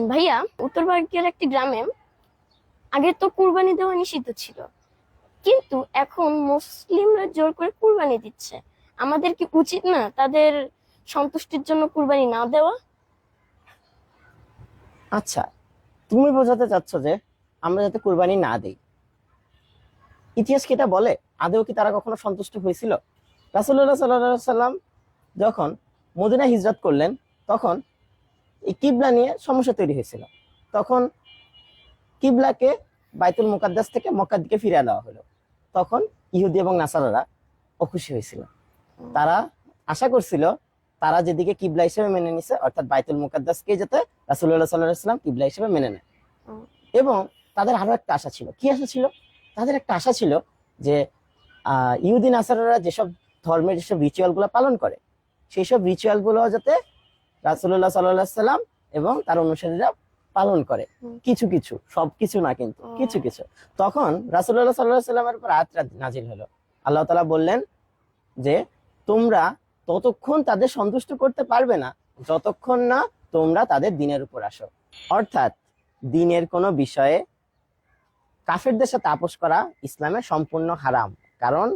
ভাইয়া, উত্তরবঙ্গের একটি গ্রামে আগে তো কুরবানি দেওয়া নিষিদ্ধ ছিল, কিন্তু এখন মুসলিমরা জোর করে কুরবানি দিচ্ছে। আমাদের কি উচিত না তাদের সন্তুষ্টির জন্য কুরবানি না দেওয়া? আচ্ছা, তুমি বোঝাতে চাচ্ছ যে আমরা যাতে কুরবানি না দেই। ইতিহাস কি এটা বলে? আদেও কি তারা কখনো সন্তুষ্ট হয়েছিল? রাসূলুল্লাহ সাল্লাল্লাহু আলাইহি সাল্লাম যখন মদিনা হিজরত করলেন, তখন এই কিবলা নিয়ে সমস্যা তৈরি হয়েছিল। তখন কিবলাকে বাইতুল মুকাদ্দাস থেকে মক্কার দিকে ফিরিয়ে দেওয়া হলো। তখন ইহুদি এবং নাসারারা অখুশি হয়েছিল। তারা আশা করছিল তারা যেদিকে কিবলা হিসেবে মেনে নিছে, অর্থাৎ বাইতুল মুকাদ্দাসকে যাতে রাসূলুল্লাহ সাল্লাল্লাহু আলাইহি সাল্লাম কিবলা হিসেবে মেনে নেয়। এবং তাদের আরো একটা আশা ছিল। কি আশা ছিল? তাদের একটা আশা ছিল যে ইহুদি নাসারারা যেসব ধর্মের যেসব রিচুয়াল গুলো পালন করে, সেই সব রিচুয়াল গুলো যাতে রাসূলুল্লাহ সাল্লাল্লাহু আলাইহি সাল্লাম এবং তার অনুসারীরা পালন করে। কিছু কিছু, সবকিছু না, কিন্তু কিছু কিছু। তখন রাসূলুল্লাহ সাল্লাল্লাহু আলাইহি সাল্লামের উপর আয়াত নাজিল হলো। আল্লাহ তাআলা বললেন যে তোমরা ততক্ষণ তাদের সন্তুষ্ট করতে পারবে না যতক্ষণ না তোমরা তাদের দ্বীনের উপর আসো। অর্থাৎ দ্বীনের কোনো বিষয়ে কাফেরদের সাথে আপোষ করা ইসলামে সম্পূর্ণ হারাম। কারণ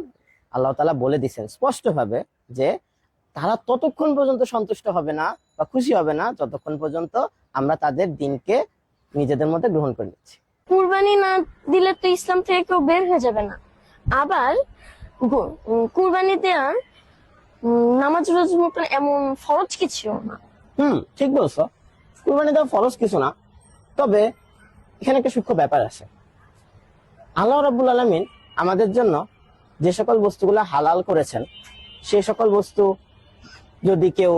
আল্লাহ তাআলা বলে দিয়েছেন স্পষ্টভাবে যে তারা ততক্ষণ পর্যন্ত সন্তুষ্ট হবে না বা খুশি হবে না যতক্ষণ পর্যন্ত আমরা তাদের দ্বীনকে নিজেদের মধ্যে গ্রহণ করে নিচ্ছি। কুরবানি না দিলে তো ইসলাম থেকে কেউ বের হয়ে যাবে না। আবার কুরবানি দেওয়া নামাজ রোজার মতন এমন ফরজ কিছু না। ঠিক বলছো, কুরবানি দেওয়া ফরজ কিছু না। তবে এখানে একটা সূক্ষ্ম ব্যাপার আছে। আল্লাহ রাব্বুল আলামিন আমাদের জন্য যে সকল বস্তুগুলো হালাল করেছেন, সেই সকল বস্তু যদি কেউ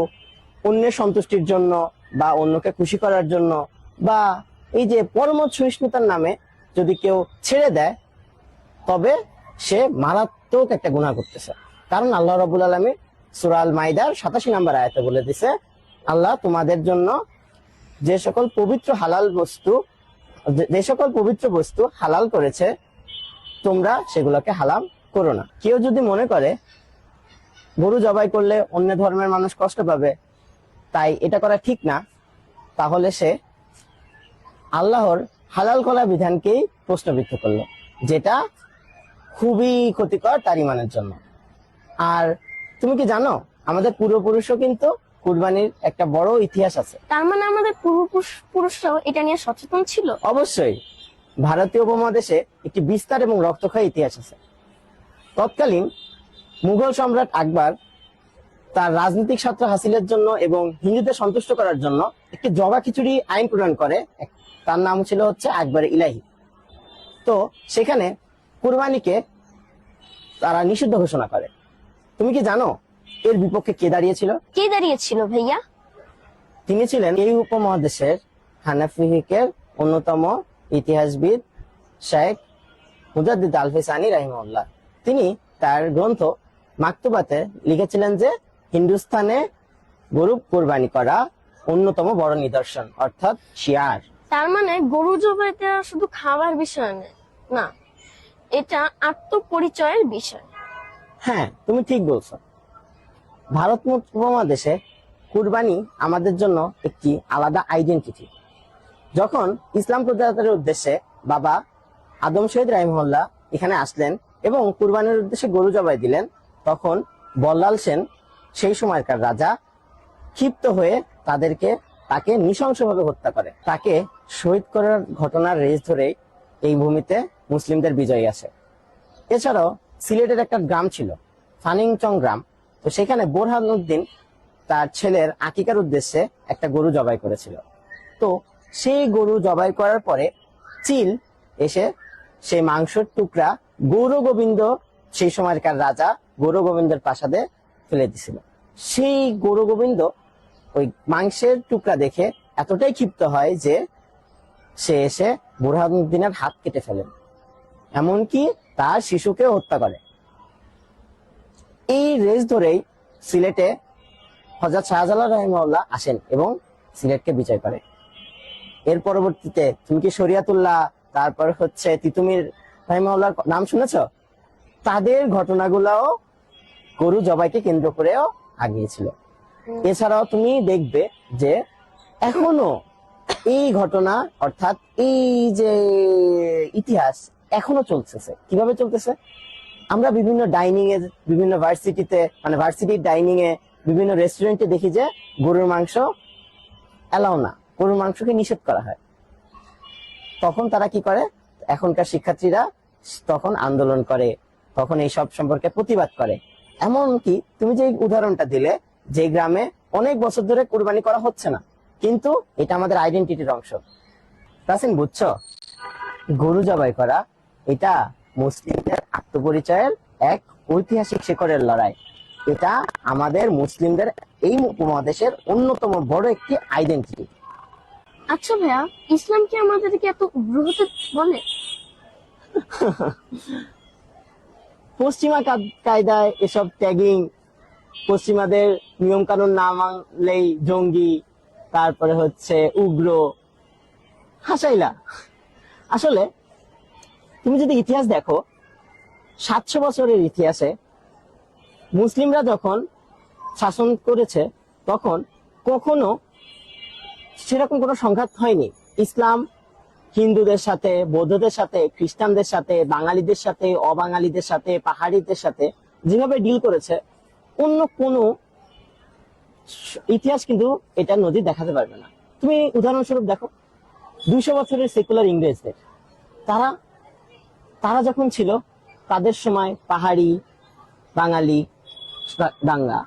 অন্যের সন্তুষ্টির জন্য বা অন্যকে খুশি করার জন্য বা এই যে পরমত সহিষ্ণুতার নামে যদি কেউ ছেড়ে দেয়, তবে সে মারাত্মক একটা গুনাহ করতেছে। কারণ আল্লাহ রাব্বুল আলামিন সূরা আল মাইদার 87 নম্বর আয়াতে বলে দিছে, আল্লাহ তোমাদের জন্য যে সকল পবিত্র বস্তু হালাল করেছে, তোমরা সেগুলোকে হারাম করো না। কেউ যদি মনে করে গরু জবাই করলে অন্য ধর্মের মানুষ কষ্ট পাবে, তাই এটা করা ঠিক না, তাহলে সে আল্লাহর হালাল করা বিধানকেই প্রশ্নবিদ্ধ করলো, যেটা খুবই ক্ষতিকর তার ঈমানের জন্য। আর তুমি কি জানো, আমাদের পূর্বপুরুষও কিন্তু কুরবানির একটা বড় ইতিহাস আছে। তার মানে আমাদের পূর্বপুরুষরাও এটা নিয়ে সচেতন ছিল। অবশ্যই। ভারতীয় উপমহাদেশে একটি বিস্তার এবং রক্তক্ষয়ী ইতিহাস আছে। তৎকালীন মুঘল সম্রাট আকবর তার রাজনৈতিক স্বার্থ হাসিলের জন্য এবং হিন্দুদের সন্তুষ্ট করার জন্য একটি জবা খিচুড়ি আইন প্রণয়ন করে। তার নাম ছিল হচ্ছে আকবর ইলাহি। তো সেখানে কুরবানিকে তারা নিষিদ্ধ ঘোষণা করে। তুমি কি জানো এর বিপক্ষে কে দাঁড়িয়েছিল? ভাইয়া? তিনি ছিলেন এই উপমহাদেশের হানাফি ফিকহের অন্যতম ইতিহাসবিদ শেখ মুজাদ্দিদ আল ফিসানি রাহিমাহুল্লাহ। তিনি তার গ্রন্থ মাকতুবাতে লিখেছিলেন যে হিন্দুস্তানে গরু কোরবানি করা অন্যতম বড় নিদর্শন, অর্থাৎ শিয়ার। তার মানে গরু জবাই দেওয়া শুধু খাবার বিষয় না, এটা আত্মপরিচয়ের বিষয়। হ্যাঁ, তুমি ঠিক বলছো। ভারত উপমহাদেশে কুরবানি আমাদের জন্য একটি আলাদা আইডেন্টিটি। যখন ইসলাম প্রচারের উদ্দেশ্যে বাবা আদম শহীদ রাহিমাহুল্লাহ এখানে আসলেন এবং কুরবানির উদ্দেশ্যে গরু জবাই দিলেন, তখন বল্লাল সেন সেই সময়কার রাজা ক্ষিপ্ত হয়ে তাকে নৃশংসভাবে হত্যা করে। তাকে শহীদ করার ঘটনার রেশ ধরেই এই ভূমিতে মুসলিমদের বিজয় আসে। এছাড়াও সিলেটের একটা গ্রাম ছিল ফানিংচং গ্রাম। তো সেখানে বোরহানুদ্দিন তার ছেলের আকিকার উদ্দেশ্যে একটা গরু জবাই করেছিল। তো সেই গরু জবাই করার পরে চিল এসে সেই মাংসের টুকরা গৌরগোবিন্দ, সেই সময়কার রাজা গৌরগোবিন্দের প্রাসাদে ফেলে দিছিল। সেই গৌরগোবিন্দ ওই মাংসের টুকরা দেখে এতটাই ক্ষিপ্ত হয় যে সে এসে বুরহানুদ্দিনের হাত কেটে ফেলেন, এমনকি তার শিশুকে হত্যা করে। এই রেস ধরেই সিলেটে হযরত শাহজালাল রাহিমাহুল্লাহ আসেন এবং সিলেটকে বিজয় করে। এর পরবর্তীতে তুমি কি শরিয়াতুল্লাহ, তারপর হচ্ছে তিতুমির রাহিমাহুল্লাহর নাম শুনেছ? তাদের ঘটনাগুলাও গরু জবাইকে কেন্দ্র করেও আগিয়েছিল। এছাড়াও তুমি দেখবে যে এখনো এই ঘটনা অর্থাৎ এই যে ইতিহাস এখনো চলতেছে। কিভাবে চলতেছে? আমরা বিভিন্ন ডাইনিং এ, বিভিন্ন ভার্সিটিতে, মানে ভার্সিটির ডাইনিং এ, বিভিন্ন রেস্টুরেন্টে দেখি যে গরুর মাংস এলাও না, গরুর মাংসকে নিষেধ করা হয়। তখন তারা কি করে? এখনকার শিক্ষার্থীরা তখন আন্দোলন করে, তখন এই সব সম্পর্কে প্রতিবাদ করে। এমনকি তুমি যে উদাহরণটা দিলে, যে গ্রামে অনেক বছর ধরে কুরবানি করা হচ্ছে না, কিন্তু এটা আমাদের আইডেন্টিটির অংশ। প্রাচীন বুঝছো, গরু জবাই করা এটা মুসলিমদের আত্মপরিচয়ের এক ঐতিহাসিক শিখরের লড়াই। এটা আমাদের মুসলিমদের এই উপমহাদেশের অন্যতম বড় একটি আইডেন্টিটি। আচ্ছা ভাইয়া, ইসলাম কি আমাদেরকে এত উগ্র হতে বলে? পশ্চিমা কায়দায় এসব ট্যাগিং, পশ্চিমাদের নিয়ম কানুন না মানলেই জঙ্গি, তারপরে হচ্ছে উগ্র, হাসাইলা। আসলে তুমি যদি ইতিহাস দেখো, 700 বছরের ইতিহাসে মুসলিমরা যখন শাসন করেছে তখন কখনো সেরকম কোনো সংঘাত হয়নি। ইসলাম হিন্দুদের সাথে, বৌদ্ধদের সাথে, খ্রিস্টানদের সাথে, বাঙালিদের সাথে, অবাঙালিদের সাথে, পাহাড়িদের সাথে যেভাবে ডিল করেছে, অন্য কোনো ইতিহাস কিন্তু এটা নদী দেখাতে পারবে না। তুমি উদাহরণস্বরূপ দেখো, 200 বছরের সেকুলার ইংরেজদের, তারা তারা যখন ছিল, তাদের সময় পাহাড়ি বাঙালি দাঙ্গা,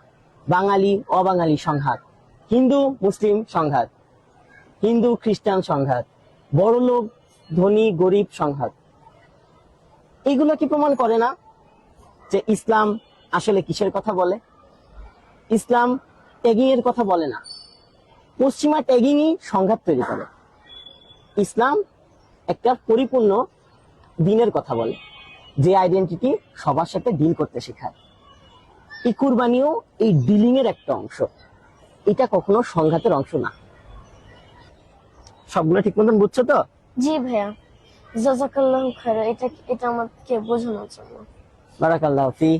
বাঙালি অবাঙালি সংঘাত, হিন্দু মুসলিম সংঘাত, হিন্দু খ্রিস্টান সংঘাত, বড় লোক ধনী গরিব সংঘাত। এইগুলো কি প্রমাণ করে না যে ইসলাম আসলে কিসের কথা বলে? ইসলাম ট্যাগিং এর কথা বলে না, পশ্চিমা ট্যাগিংই সংঘাত তৈরি করে। ইসলাম একটা পরিপূর্ণ দিনের কথা বলে, যে আইডেন্টিটি সবার সাথে ডিল করতে শেখায়। এই কুরবানিও এই ডিলিং এর একটা অংশ, এটা কখনো সংঘাতের অংশ না। সবগুলো ঠিক মতন বুঝছো তো? জি ভাইয়া, জাযাকাল্লাহু খায়রা। এটা আমাকে বোঝানোর জন্য। বারাকাল্লাহু ফি।